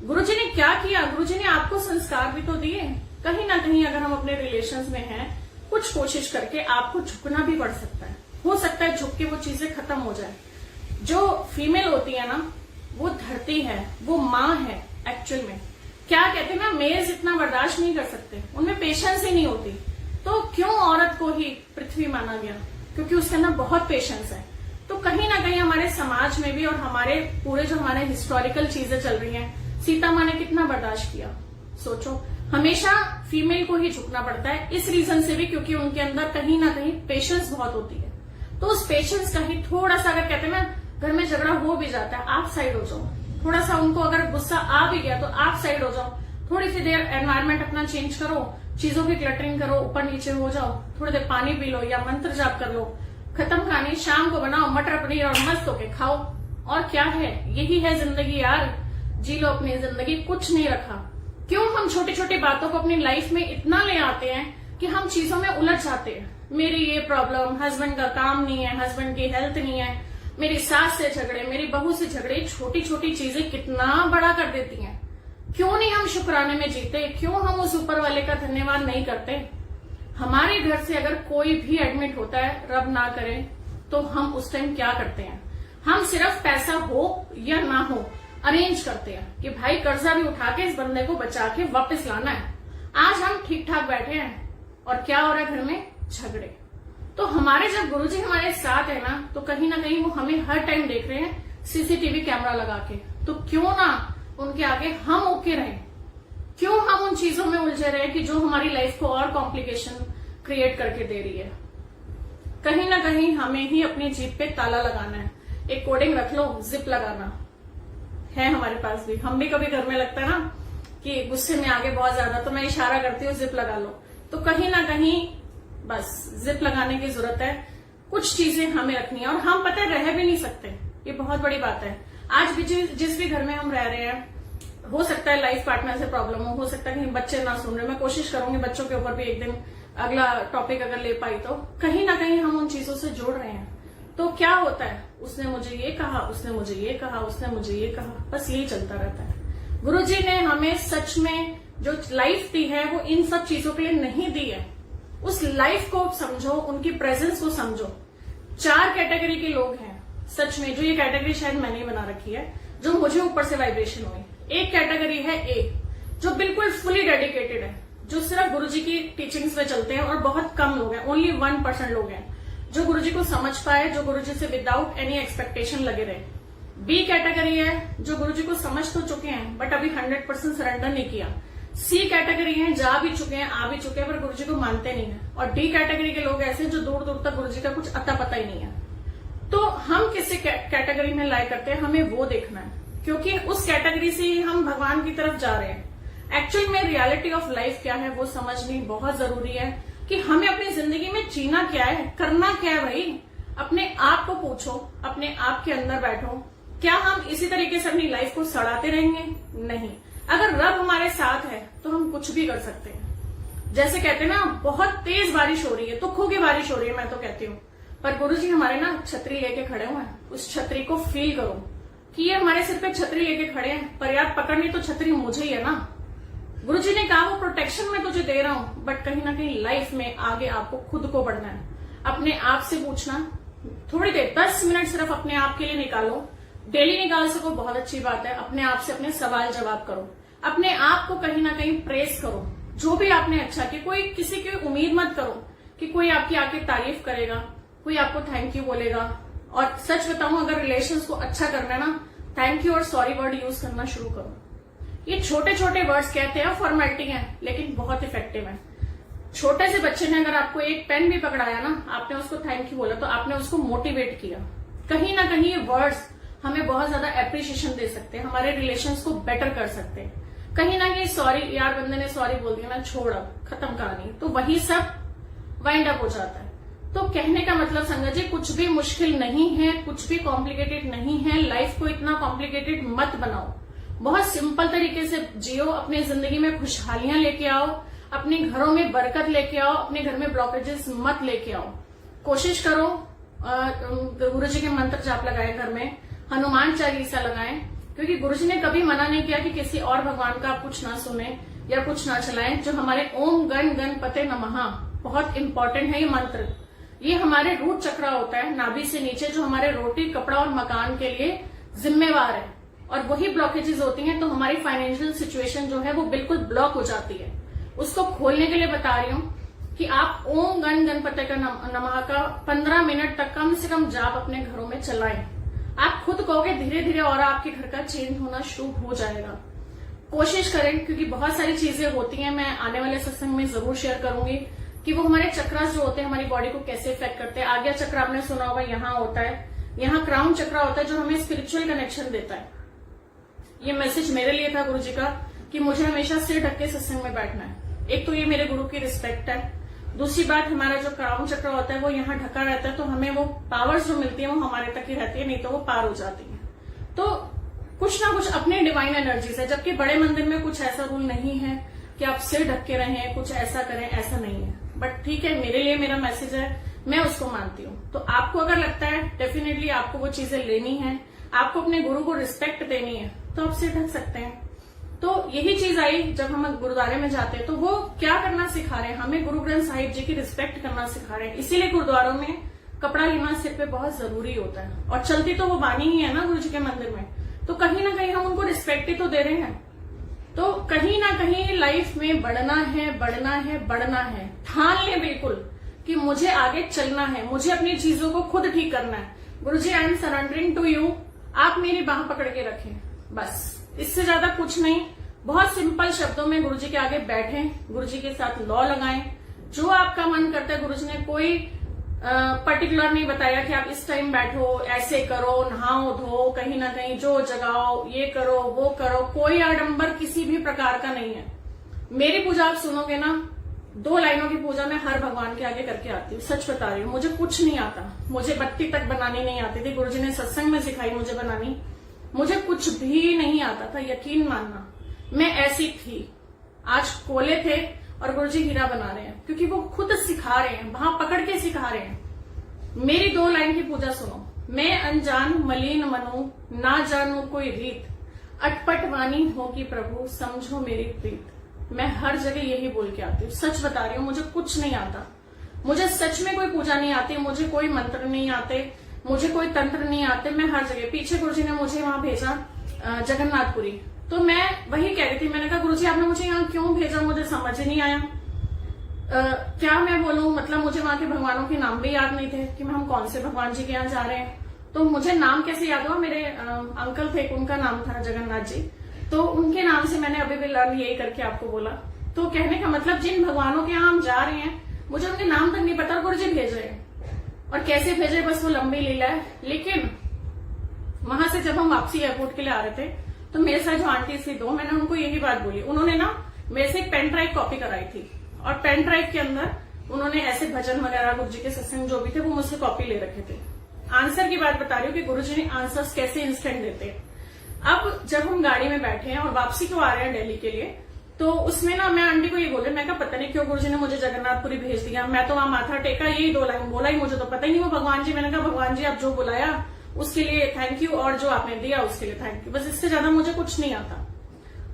गुरुजी ने क्या किया? गुरुजी ने आपको संस्कार भी तो दिए। कहीं ना कहीं अगर हम अपने रिलेशंस में हैं, कुछ कोशिश करके आपको झुकना भी पड़ सकता है। हो सकता है झुक के वो चीजें खत्म हो जाए। जो फीमेल होती है ना, वो धरती है, वो माँ है। एक्चुअल में क्या कहते हैं ना, मेल्स इतना बर्दाश्त नहीं कर सकते, उनमें पेशेंस ही नहीं होती। तो क्यों औरत को ही पृथ्वी माना गया? क्योंकि उसके अंदर बहुत पेशेंस है। तो कहीं ना कहीं हमारे समाज में भी, और हमारे पूरे जो हमारे हिस्टोरिकल चीजें चल रही हैं, सीता माँ ने कितना बर्दाश्त किया सोचो। हमेशा फीमेल को ही झुकना पड़ता है, इस रीजन से भी क्योंकि उनके अंदर कहीं ना कहीं पेशेंस बहुत होती है। तो उस पेशेंस का ही थोड़ा सा, अगर कहते हैं ना घर में झगड़ा हो भी जाता है, आप साइड हो जाओ। थोड़ा सा उनको अगर गुस्सा आ भी गया तो आप साइड हो जाओ, थोड़ी सी देर एनवायरनमेंट अपना चेंज करो, चीजों की क्लटरिंग करो, ऊपर नीचे हो जाओ, थोड़ी देर पानी पी लो या मंत्र जाप कर लो, खत्म कहानी। शाम को बनाओ मटर पनीर और मस्त होके खाओ। और क्या है, यही है जिंदगी यार, जी लो अपनी जिंदगी, कुछ नहीं रखा। क्यों हम छोटी छोटी बातों को अपनी लाइफ में इतना ले आते हैं कि हम चीजों में उलझ जाते हैं। मेरी ये प्रॉब्लम, हस्बैंड का काम नहीं है, हस्बैंड की हेल्थ नहीं है, मेरी सास से झगड़े, मेरी बहू से झगड़े, छोटी छोटी चीजें कितना बड़ा कर देती हैं। क्यों नहीं हम शुक्राने में जीते, क्यों हम उस ऊपर वाले का धन्यवाद नहीं करते। हमारे घर से अगर कोई भी एडमिट होता है, रब ना करे, तो हम उस टाइम क्या करते हैं, हम सिर्फ पैसा हो या ना हो अरेंज करते हैं कि भाई कर्जा भी उठा के इस बंदे को बचा के वापस लाना है। आज हम ठीक ठाक बैठे हैं और क्या हो रहा है घर में, झगड़े। तो हमारे जब गुरुजी हमारे साथ है ना, तो कहीं ना कहीं वो हमें हर टाइम देख रहे हैं सीसीटीवी कैमरा लगा के। तो क्यों ना उनके आगे हम ओके रहें, क्यों हम उन चीजों में उलझे रहे कि जो हमारी लाइफ को और कॉम्प्लिकेशन क्रिएट करके दे रही है। कहीं ना कहीं हमें ही अपनी जीप पे ताला लगाना है। एक कोडिंग रख लो, जिप लगाना है हमारे पास भी। हम भी कभी घर में लगता है ना कि गुस्से में आगे बहुत ज्यादा, तो मैं इशारा करती हूँ जिप लगा लो। तो कहीं ना कहीं बस जिप लगाने की जरूरत है। कुछ चीजें हमें रखनी है और हम पता है रह भी नहीं सकते, ये बहुत बड़ी बात है। आज भी जिस भी घर में हम रह रहे हैं, हो सकता है लाइफ पार्टनर से प्रॉब्लम हो सकता है कहीं बच्चे ना सुन रहे। मैं कोशिश करूंगी बच्चों के ऊपर भी एक दिन अगला टॉपिक अगर ले पाई तो। कहीं ना कहीं हम उन चीजों से जुड़ रहे हैं। तो क्या होता है, उसने मुझे ये कहा, उसने मुझे ये कहा, उसने मुझे ये कहा, बस यही चलता रहता है। गुरुजी ने हमें सच में जो लाइफ दी है वो इन सब चीजों के लिए नहीं दी है। उस लाइफ को समझो, उनकी प्रेजेंस को समझो। 4 कैटेगरी के लोग हैं सच में, जो ये कैटेगरी शायद मैंने ही बना रखी है, जो मुझे ऊपर से वाइब्रेशन हुई। एक कैटेगरी है ए, जो बिल्कुल फुली डेडिकेटेड है, जो सिर्फ गुरुजी की टीचिंग्स में चलते हैं, और बहुत कम लोग हैं, ओनली 1% लोग हैं जो गुरुजी को समझ पाए, जो गुरुजी से विदाउट एनी एक्सपेक्टेशन लगे रहे। बी कैटेगरी है जो गुरुजी को समझ तो चुके हैं बट अभी 100% सरेंडर नहीं किया। सी कैटेगरी है, जा भी चुके हैं, आ भी चुके हैं, पर गुरुजी को मानते नहीं है। और डी कैटेगरी के लोग ऐसे जो दूर दूर तक गुरुजी का कुछ अता पता ही नहीं है। तो हम किसी कैटेगरी में लाइक करते हैं, हमें वो देखना है, क्योंकि उस कैटेगरी से ही हम भगवान की तरफ जा रहे हैं। एक्चुअल में रियलिटी ऑफ लाइफ क्या है वो समझनी बहुत जरूरी है कि हमें अपनी जिंदगी में जीना क्या है, करना क्या है। भाई अपने आप को पूछो, अपने आप के अंदर बैठो, क्या हम इसी तरीके से अपनी लाइफ को सड़ाते रहेंगे? नहीं। अगर रब हमारे साथ है तो हम कुछ भी कर सकते हैं। जैसे कहते हैं ना, बहुत तेज बारिश हो रही है, दुखों की बारिश हो रही है, मैं तो कहती हूँ, पर गुरुजी हमारे ना छतरी लेके खड़े हुए हैं। उस छतरी को फील करो कि ये हमारे सिर पे छतरी लेके खड़े हैं, पर यार पकड़नी तो छतरी मुझे ही है ना। गुरुजी ने कहा वो प्रोटेक्शन में तुझे दे रहा हूं, बट कहीं ना कहीं लाइफ में आगे आपको खुद को बढ़ना है। अपने आप से पूछना, थोड़ी देर 10 मिनट सिर्फ अपने आप के लिए निकालो। डेली निकाल सको बहुत अच्छी बात है। अपने आप से अपने सवाल जवाब करो, अपने आप को कहीं ना कहीं प्रेस करो, जो भी आपने अच्छा किया। कोई किसी की उम्मीद मत करो कि कोई आपकी आके तारीफ करेगा, कोई आपको थैंक यू बोलेगा। और सच बताऊं, अगर रिलेशंस को अच्छा करना है ना, थैंक यू और सॉरी वर्ड यूज करना शुरू करो। ये छोटे छोटे वर्ड्स कहते हैं, फॉर्मेलिटी है, लेकिन बहुत इफेक्टिव है। छोटे से बच्चे ने अगर आपको एक पेन भी पकड़ाया ना, आपने उसको थैंक यू बोला, तो आपने उसको मोटिवेट किया। कहीं ना कहीं ये वर्ड्स हमें बहुत ज्यादा एप्रिशिएशन दे सकते हैं, हमारे रिलेशंस को बेटर कर सकते हैं। कहीं ना कहीं सॉरी, यार बंदे ने सॉरी बोल दिया ना, छोड़ अब खत्म कहानी, तो वही सब वाइंड अप हो जाता है। तो कहने का मतलब संगत जी, कुछ भी मुश्किल नहीं है, कुछ भी कॉम्प्लिकेटेड नहीं है। लाइफ को इतना कॉम्प्लिकेटेड मत बनाओ, बहुत सिंपल तरीके से जियो। अपनी जिंदगी में खुशहालियां लेके आओ, अपने घरों में बरकत लेके आओ, अपने घर में ब्लॉकेजेस मत लेके आओ। कोशिश करो गुरुजी के मंत्र जाप लगाएं, घर में हनुमान चालीसा लगाएं, क्योंकि गुरुजी ने कभी मना नहीं किया कि किसी और भगवान का आप कुछ ना सुने या कुछ ना चलाएं। जो हमारे ओम गण गणपते नमः, बहुत इंपॉर्टेंट है ये मंत्र। ये हमारे रूट चक्र होता है, नाभि से नीचे, जो हमारे रोटी कपड़ा और मकान के लिए जिम्मेवार है। और वही ब्लॉकेजेस होती हैं तो हमारी फाइनेंशियल सिचुएशन जो है वो बिल्कुल ब्लॉक हो जाती है। उसको खोलने के लिए बता रही हूँ कि आप ओम गण गणपति का नमः का 15 मिनट तक कम से कम जाप अपने घरों में चलाएं। आप खुद कहोगे धीरे धीरे और आपके घर का चेंज होना शुरू हो जाएगा। कोशिश करें, क्योंकि बहुत सारी चीजें होती हैं, मैं आने वाले सत्संग में जरूर शेयर करूंगी कि वो हमारे चक्रास जो होते हैं हमारी बॉडी को कैसे इफेक्ट करते हैं। आज्ञा चक्र आपने सुना होगा, यहाँ होता है, यहाँ क्राउन चक्र होता है जो हमें स्पिरिचुअल कनेक्शन देता है। ये मैसेज मेरे लिए था गुरु जी का कि मुझे हमेशा सिर ढक के सत्संग में बैठना है। एक तो ये मेरे गुरु की रिस्पेक्ट है, दूसरी बात हमारा जो क्राउन चक्र होता है वो यहाँ ढका रहता है, तो हमें वो पावर्स जो मिलती है वो हमारे तक ही रहती है, नहीं तो वो पार हो जाती है। तो कुछ ना कुछ अपने डिवाइन एनर्जीज है, जबकि बड़े मंदिर में कुछ ऐसा रूल नहीं है कि आप सिर ढक के रहें, कुछ ऐसा करें, ऐसा नहीं है। बट ठीक है, मेरे लिए मेरा मैसेज है, मैं उसको मानती हूँ। तो आपको अगर लगता है डेफिनेटली आपको वो चीजें लेनी है, आपको अपने गुरु को रिस्पेक्ट देनी है, तो आप सिर ढक सकते हैं। तो यही चीज आई जब हम गुरुद्वारे में जाते हैं, तो वो क्या करना सिखा रहे हैं, हमें गुरु ग्रंथ साहिब जी की रिस्पेक्ट करना सिखा रहे हैं। इसीलिए गुरुद्वारों में कपड़ा लेना सिर पे बहुत जरूरी होता है, और चलती तो वो बानी ही है ना गुरु जी के मंदिर में, तो कहीं ना कहीं हम उनको रिस्पेक्ट ही तो दे रहे हैं। तो कहीं ना कहीं लाइफ में बढ़ना है, बढ़ना है, बढ़ना है। ठान ले बिल्कुल कि मुझे आगे चलना है, मुझे अपनी चीजों को खुद ठीक करना है। Guru ji, I am surrendering to you, आप मेरी बाह पकड़ के रखें, बस, इससे ज्यादा कुछ नहीं। बहुत सिंपल शब्दों में गुरु जी के आगे बैठें, गुरु जी के साथ लॉ लगाएं, जो आपका मन करता है। गुरु जी ने कोई पर्टिकुलर नहीं बताया कि आप इस टाइम बैठो, ऐसे करो, नहाओ धो, कहीं ना कहीं जो जगाओ, ये करो वो करो, कोई आडंबर किसी भी प्रकार का नहीं है। मेरी पूजा आप सुनोगे ना, 2 लाइनों की पूजा मैं हर भगवान के आगे करके आती हूँ, सच बता रही हूँ। मुझे कुछ नहीं आता, मुझे बत्ती तक बनानी नहीं आती थी, गुरुजी ने सत्संग में सिखाई मुझे बनानी, मुझे कुछ भी नहीं आता था, यकीन मानना, मैं ऐसी थी। आज कोले थे और गुरुजी हीरा बना रहे हैं, क्योंकि वो खुद सिखा रहे हैं, वहां पकड़ के सिखा रहे हैं। मेरी 2 लाइन की पूजा सुनो। मैं अनजान मलिन मनु, ना जानू कोई रीत, अटपट वाणी होगी प्रभु, समझो मेरी प्रीत। मैं हर जगह यही बोल के आती हूँ, सच बता रही हूँ, मुझे कुछ नहीं आता, मुझे सच में कोई पूजा नहीं आती, मुझे कोई मंत्र नहीं आते, मुझे कोई तंत्र नहीं आते। मैं हर जगह, पीछे गुरुजी ने मुझे वहां भेजा जगन्नाथपुरी, तो मैं वही कह रही थी, मैंने कहा गुरुजी आपने मुझे यहाँ क्यों भेजा, मुझे समझ ही नहीं आया। क्या मैं बोलूं, मतलब मुझे वहां के भगवानों के नाम भी याद नहीं थे कि हम कौन से भगवान जी के यहाँ जा रहे हैं। तो मुझे नाम कैसे याद हुआ, मेरे अंकल थे, उनका नाम था जगन्नाथ जी, तो उनके नाम से मैंने अभी भी लर्न यही करके आपको बोला। तो कहने का मतलब जिन भगवानों के यहाँ हम जा रहे हैं, मुझे उनके नाम तक नहीं पता, गुरुजी भेज रहे हैं, और कैसे भेजे बस वो लंबी लीला है। लेकिन वहां से जब हम वापसी एयरपोर्ट के लिए आ रहे थे, तो मेरे साथ जो आंटी थी 2, मैंने उनको यही बात बोली। उन्होंने ना मेरे से एक पेन ड्राइव कॉपी कराई थी, और पेन ड्राइव के अंदर उन्होंने ऐसे भजन वगैरह गुरुजी के सत्संग जो भी थे वो मुझसे कॉपी ले रखे थे। आंसर की बात बता रही हूँ कि गुरुजी ने आंसर्स कैसे इंस्टेंट देते हैं। अब जब हम गाड़ी में बैठे हैं और वापसी को आ रहे हैं दिल्ली के लिए, तो उसमें ना मैं आंटी को ये बोले, मैं कहा पता नहीं क्यों गुरुजी ने मुझे जगन्नाथपुरी भेज दिया, मैं तो वहां माथा टेका, यही 2 लाइन बोला ही, मुझे तो पता ही नहीं वो भगवान जी। मैंने कहा भगवान जी आप जो बुलाया उसके लिए थैंक यू, और जो आपने दिया उसके लिए थैंक यू, बस इससे ज्यादा मुझे कुछ नहीं आता।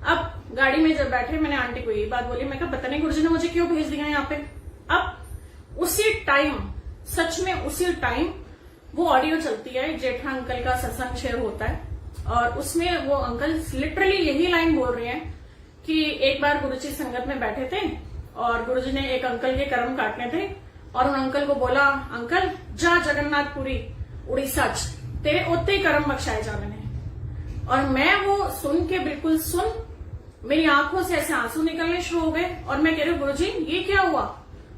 अब गाड़ी में जब बैठे मैंने आंटी को यही बात बोली, मैं कहा पता नहीं गुरुजी ने मुझे क्यों भेज दिया यहाँ पे। अब उसी टाइम, सच में उसी टाइम वो ऑडियो चलती है, जेठा अंकल का सत्संग शेयर होता है, और उसमें वो अंकल लिटरली यही लाइन बोल रहे हैं कि एक बार गुरुजी संगत में बैठे थे और गुरुजी ने एक अंकल के कर्म काटने थे, और उन अंकल को बोला, अंकल जा जगन्नाथपुरी उड़ीसा तेरे ओते ही कर्म बख्शाए जाने ने। और मैं वो सुन के बिल्कुल मेरी आंखों से ऐसे आंसू निकलने शुरू हो गए, और मैं कह रही हूँ गुरुजी ये क्या हुआ,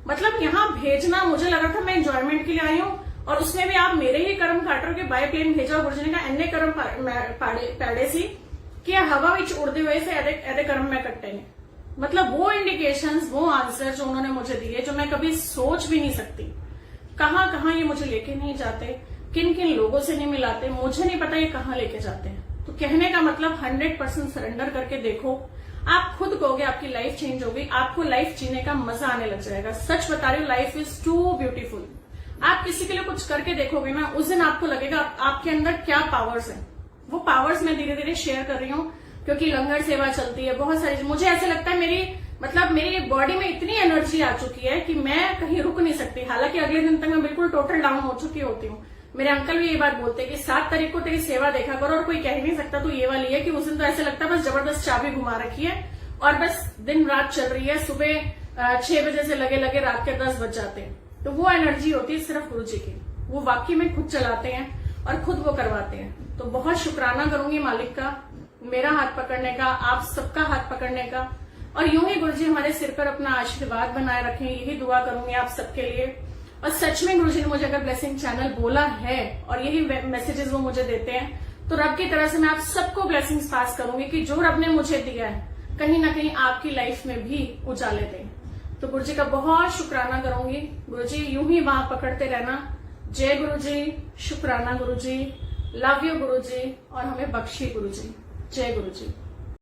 मतलब यहाँ भेजना, मुझे लगा था मैं एंजॉयमेंट के लिए आई हूँ, और उसमें भी आप मेरे ही कर्म काट रहे हो कि बाय प्लेन भेजा। गुरुजी ने कहा एने कर्म पैड़े सी कि हवा विच उड़ते हुए से ऐसे कर्म मैं कट्टे ने। मतलब वो इंडिकेशंस, वो आंसर जो उन्होंने मुझे दिए, जो मैं कभी सोच भी नहीं सकती, कहाँ कहाँ ये मुझे लेके नहीं जाते, किन किन लोगों से नहीं मिलाते, मुझे नहीं पता ये कहाँ लेके जाते हैं। तो कहने का मतलब 100% सरेंडर करके देखो, आप खुद कहोगे आपकी लाइफ चेंज होगी, आपको लाइफ जीने का मजा आने लग जाएगा। सच बता रही हूँ, लाइफ इज टू ब्यूटीफुल। आप किसी के लिए कुछ करके देखोगे ना, उस दिन आपको लगेगा आपके अंदर क्या पावर्स है। वो पावर्स मैं धीरे धीरे शेयर कर रही हूँ, क्योंकि लंगर सेवा चलती है, बहुत सारी, मुझे ऐसा लगता है मेरी बॉडी में इतनी एनर्जी आ चुकी है कि मैं कहीं रुक नहीं सकती। हालांकि अगले दिन तक मैं बिल्कुल टोटल डाउन हो चुकी होती हूँ। मेरे अंकल भी ये बात बोलते हैं कि 7 तारीख को तेरी सेवा देखा करो, और कोई कह नहीं सकता तो ये वाली है कि उस दिन तो ऐसा लगता है बस जबरदस्त चाबी घुमा रखी है, और बस दिन रात चल रही है, सुबह 6 बजे से लगे लगे रात के 10 बज जाते हैं। तो वो एनर्जी होती है सिर्फ गुरुजी की, वो वाकई में खुद चलाते हैं और खुद वो करवाते हैं। तो बहुत शुक्राना करूंगी मालिक का, मेरा हाथ पकड़ने का, आप सबका हाथ पकड़ने का, और यूं ही गुरुजी हमारे सिर पर अपना आशीर्वाद बनाए रखें, यही दुआ करूंगी आप सबके लिए। और सच में गुरुजी ने मुझे अगर ब्लेसिंग चैनल बोला है और यही मैसेजेस वो मुझे देते हैं तो रब की तरह से मैं आप सबको ब्लेसिंग्स पास करूंगी कि जो रब ने मुझे दिया है कहीं ना कहीं आपकी लाइफ में भी उजाले दे। तो गुरुजी का बहुत शुक्राना करूंगी। गुरुजी यूं ही बाह पकड़ते रहना। जय गुरुजी, शुक्राना गुरुजी, लव यू गुरुजी, और हमें बख्शी गुरुजी। जय गुरुजी।